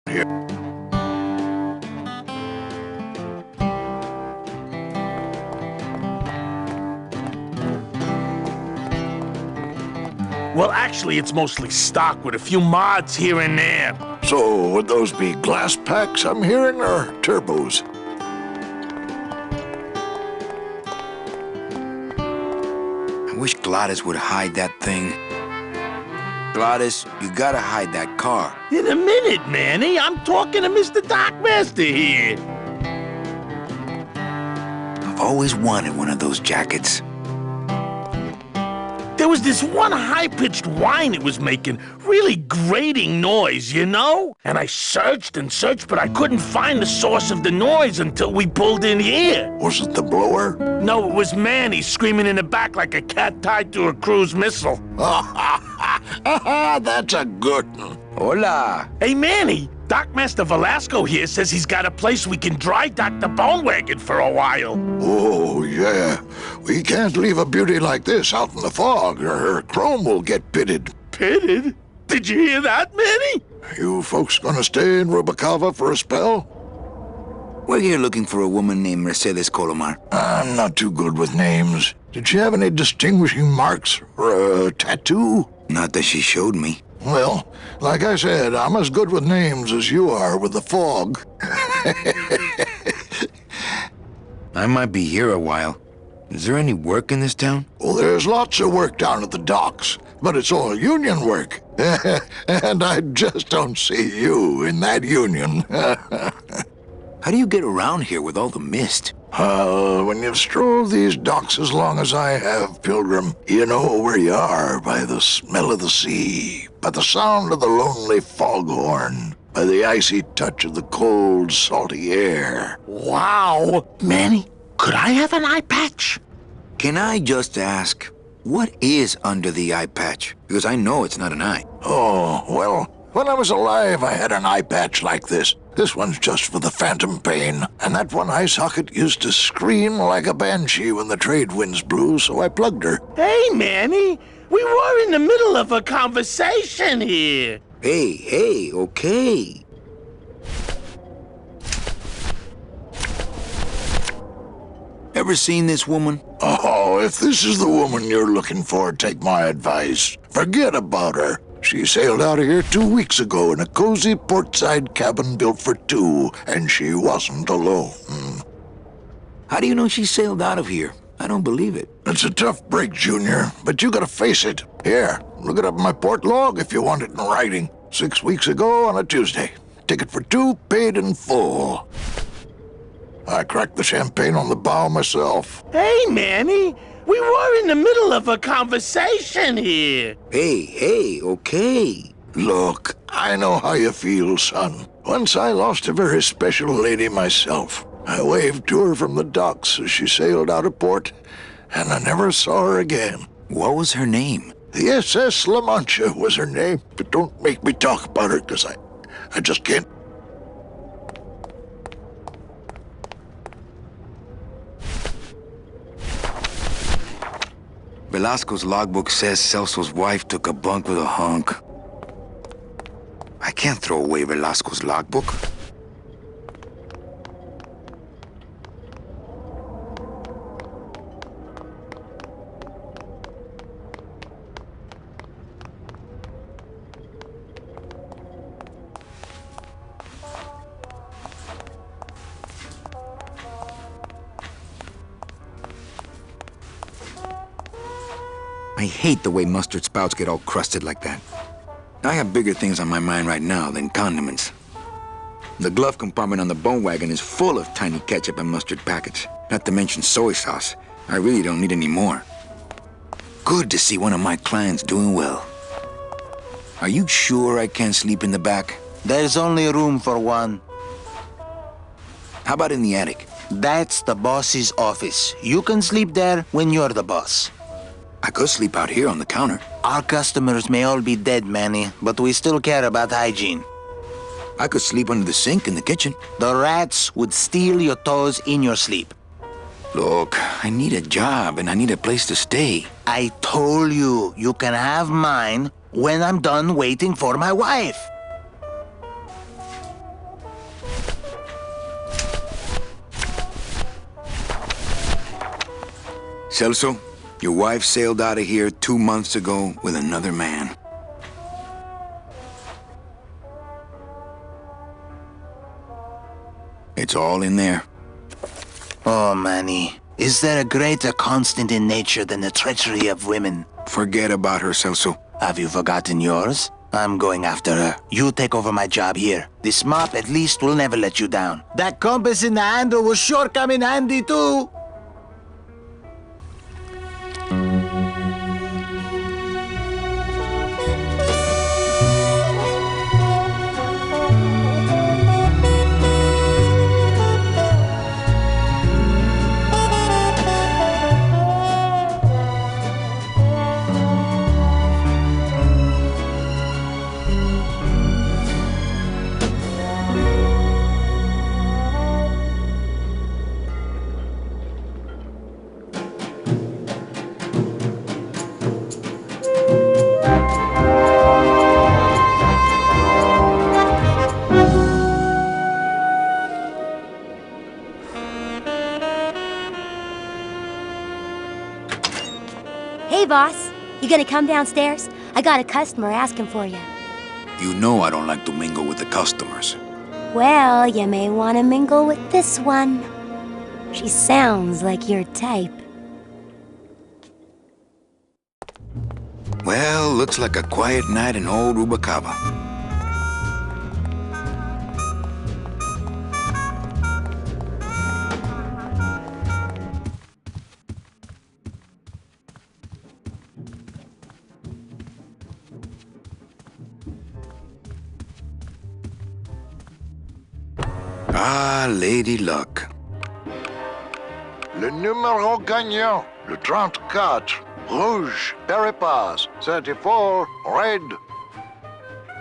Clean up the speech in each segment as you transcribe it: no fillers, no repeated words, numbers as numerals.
here. Well, actually, it's mostly stock with a few mods here and there. So, would those be glass packs I'm hearing, or turbos? I wish Gladys would hide that thing. Gladys, you gotta hide that car. In a minute, Manny. I'm talking to Mr. Dockmaster here. I've always wanted one of those jackets. There was this one high-pitched whine it was making, really grating noise, you know? And I searched and searched, but I couldn't find the source of the noise until we pulled in here. Was it the blower? No, it was Manny screaming in the back like a cat tied to a cruise missile. That's a good one. Hola. Hey, Manny, Dockmaster Velasco here says he's got a place we can dry dock the bone wagon for a while. Oh, yeah. We can't leave a beauty like this out in the fog, or her chrome will get pitted. Pitted? Did you hear that, Manny? You folks gonna stay in Rubacava for a spell? We're here looking for a woman named Mercedes Colomar. I'm not too good with names. Did she have any distinguishing marks or a tattoo? Not that she showed me. Well, like I said, I'm as good with names as you are with the fog. I might be here a while. Is there any work in this town? Well, there's lots of work down at the docks, but it's all union work. And I just don't see you in that union. How do you get around here with all the mist? When you've strolled these docks as long as I have, Pilgrim, you know where you are by the smell of the sea, by the sound of the lonely foghorn, by the icy touch of the cold, salty air. Wow. Manny, could I have an eye patch? Can I just ask, what is under the eye patch? Because I know it's not an eye. Oh, well, when I was alive, I had an eye patch like this. This one's just for the phantom pain. And that one eye socket used to scream like a banshee when the trade winds blew, so I plugged her. Hey, Manny, we were in the middle of a conversation here. Hey, okay. Ever seen this woman? Oh, if this is the woman you're looking for, take my advice. Forget about her. She sailed out of here 2 weeks ago in a cozy portside cabin built for two, and she wasn't alone. How do you know she sailed out of here? I don't believe it. It's a tough break, Junior, but you gotta face it. Here, look it up in my port log if you want it in writing. 6 weeks ago on a Tuesday. Ticket for two, paid in full. I cracked the champagne on the bow myself. Hey, Manny, we were in the middle of a conversation here. Hey, okay. Look, I know how you feel, son. Once I lost a very special lady myself. I waved to her from the docks as she sailed out of port, and I never saw her again. What was her name? The SS La Mancha was her name, but don't make me talk about her, because I just can't. Velasco's logbook says Celso's wife took a bunk with a hunk. I can't throw away Velasco's logbook. I hate the way mustard spouts get all crusted like that. I have bigger things on my mind right now than condiments. The glove compartment on the bone wagon is full of tiny ketchup and mustard packets, not to mention soy sauce. I really don't need any more. Good to see one of my clients doing well. Are you sure I can't sleep in the back? There's only room for one. How about in the attic? That's the boss's office. You can sleep there when you're the boss. I could sleep out here on the counter. Our customers may all be dead, Manny, but we still care about hygiene. I could sleep under the sink in the kitchen. The rats would steal your toes in your sleep. Look, I need a job and I need a place to stay. I told you, you can have mine when I'm done waiting for my wife. Celso, your wife sailed out of here 2 months ago with another man. It's all in there. Oh, Manny. Is there a greater constant in nature than the treachery of women? Forget about her, Celso. Have you forgotten yours? I'm going after her. You take over my job here. This mop at least will never let you down. That compass in the handle will sure come in handy too. Hey, boss. You gonna come downstairs? I got a customer asking for you. You know I don't like to mingle with the customers. Well, you may want to mingle with this one. She sounds like your type. Well, looks like a quiet night in old Rubacava. Ah, Lady Luck. Le numéro gagnant, le 34, rouge, Peripas, 34, red.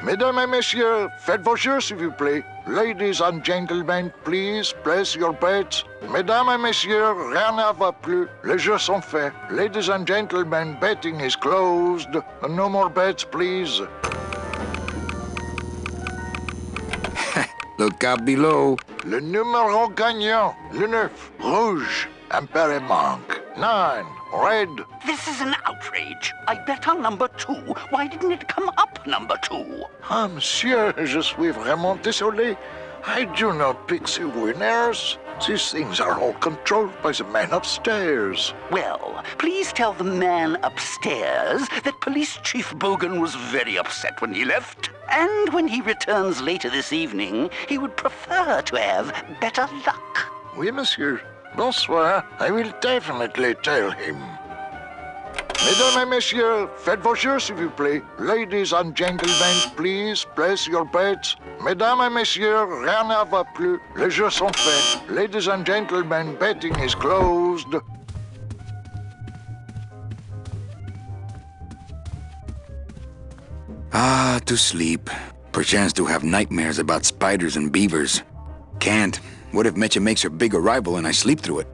Mesdames et messieurs, faites vos jeux, s'il vous plaît. Ladies and gentlemen, please place your bets. Mesdames et messieurs, rien ne va plus. Les jeux sont faits. Ladies and gentlemen, betting is closed. No more bets, please. Look out below. Le numéro gagnant, le 9, rouge, Imperimanque, 9, red. This is an outrage. I bet on number 2. Why didn't it come up number 2? Ah, monsieur, je suis vraiment désolé. I do not pick the winners. These things are all controlled by the man upstairs. Well, please tell the man upstairs that Police Chief Bogan was very upset when he left. And when he returns later this evening, he would prefer to have better luck. Oui, monsieur. Bonsoir. I will definitely tell him. Mesdames et messieurs, faites vos jeux, s'il vous plaît. Ladies and gentlemen, please place your bets. Mesdames et messieurs, rien ne va plus. Les jeux sont faits. Ladies and gentlemen, betting is closed. Ah, to sleep. Perchance to have nightmares about spiders and beavers. Can't. What if Mecha makes her big arrival and I sleep through it?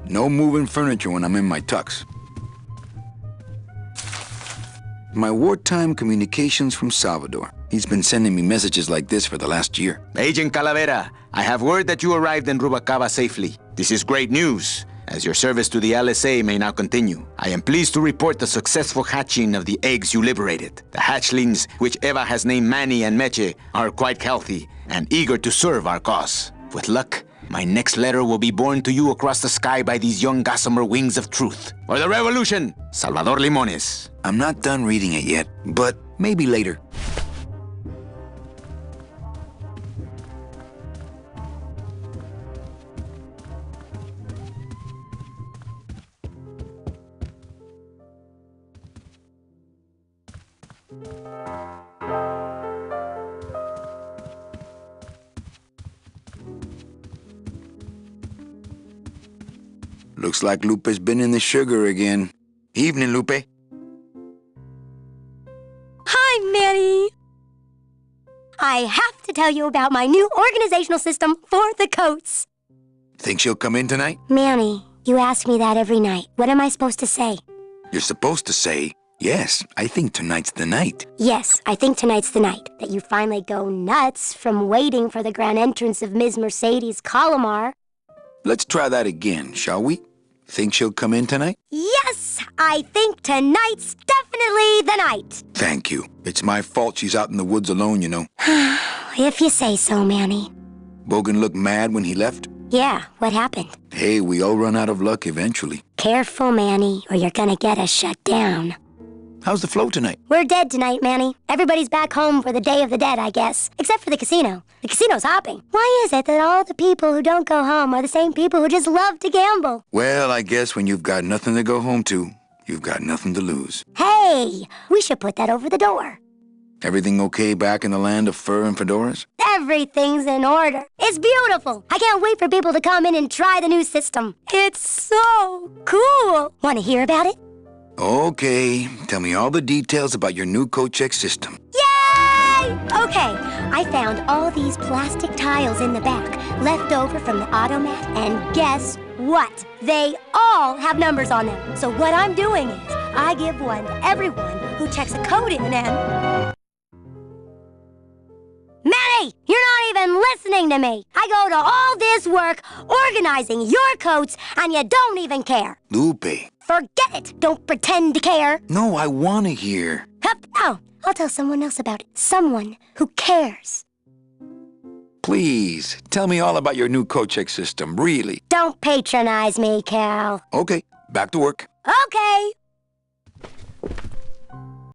No moving furniture when I'm in my tux. My wartime communications from Salvador. He's been sending me messages like this for the last year. Agent Calavera, I have word that you arrived in Rubacava safely. This is great news, as your service to the LSA may now continue. I am pleased to report the successful hatching of the eggs you liberated. The hatchlings, which Eva has named Manny and Meche, are quite healthy and eager to serve our cause. With luck, my next letter will be borne to you across the sky by these young gossamer wings of truth. For the revolution, Salvador Limones. I'm not done reading it yet, but maybe later. Looks like Lupe's been in the sugar again. Evening, Lupe. Hi, Manny. I have to tell you about my new organizational system for the coats. Think she'll come in tonight? Manny, you ask me that every night. What am I supposed to say? You're supposed to say, yes, I think tonight's the night. Yes, I think tonight's the night that you finally go nuts from waiting for the grand entrance of Ms. Mercedes Colomar. Let's try that again, shall we? Think she'll come in tonight? Yes, I think tonight's definitely the night. Thank you. It's my fault she's out in the woods alone, you know. If you say so, Manny. Bogan looked mad when he left? Yeah, what happened? Hey, we all run out of luck eventually. Careful, Manny, or you're gonna get us shut down. How's the flow tonight? We're dead tonight, Manny. Everybody's back home for the Day of the Dead, I guess. Except for the casino. The casino's hopping. Why is it that all the people who don't go home are the same people who just love to gamble? Well, I guess when you've got nothing to go home to, you've got nothing to lose. Hey, we should put that over the door. Everything okay back in the land of fur and fedoras? Everything's in order. It's beautiful. I can't wait for people to come in and try the new system. It's so cool. Want to hear about it? Okay, tell me all the details about your new coat check system. Yay! Okay, I found all these plastic tiles in the back, left over from the automat, and guess what? They all have numbers on them. So what I'm doing is, I give one to everyone who checks a code in and... Manny, you're not even listening to me. I go to all this work organizing your coats, and you don't even care. Lupe. Forget it. Don't pretend to care. No, I want to hear. Hup. Oh, I'll tell someone else about it. Someone who cares. Please, tell me all about your new coat check system, really. Don't patronize me, Cal. Okay, back to work. Okay.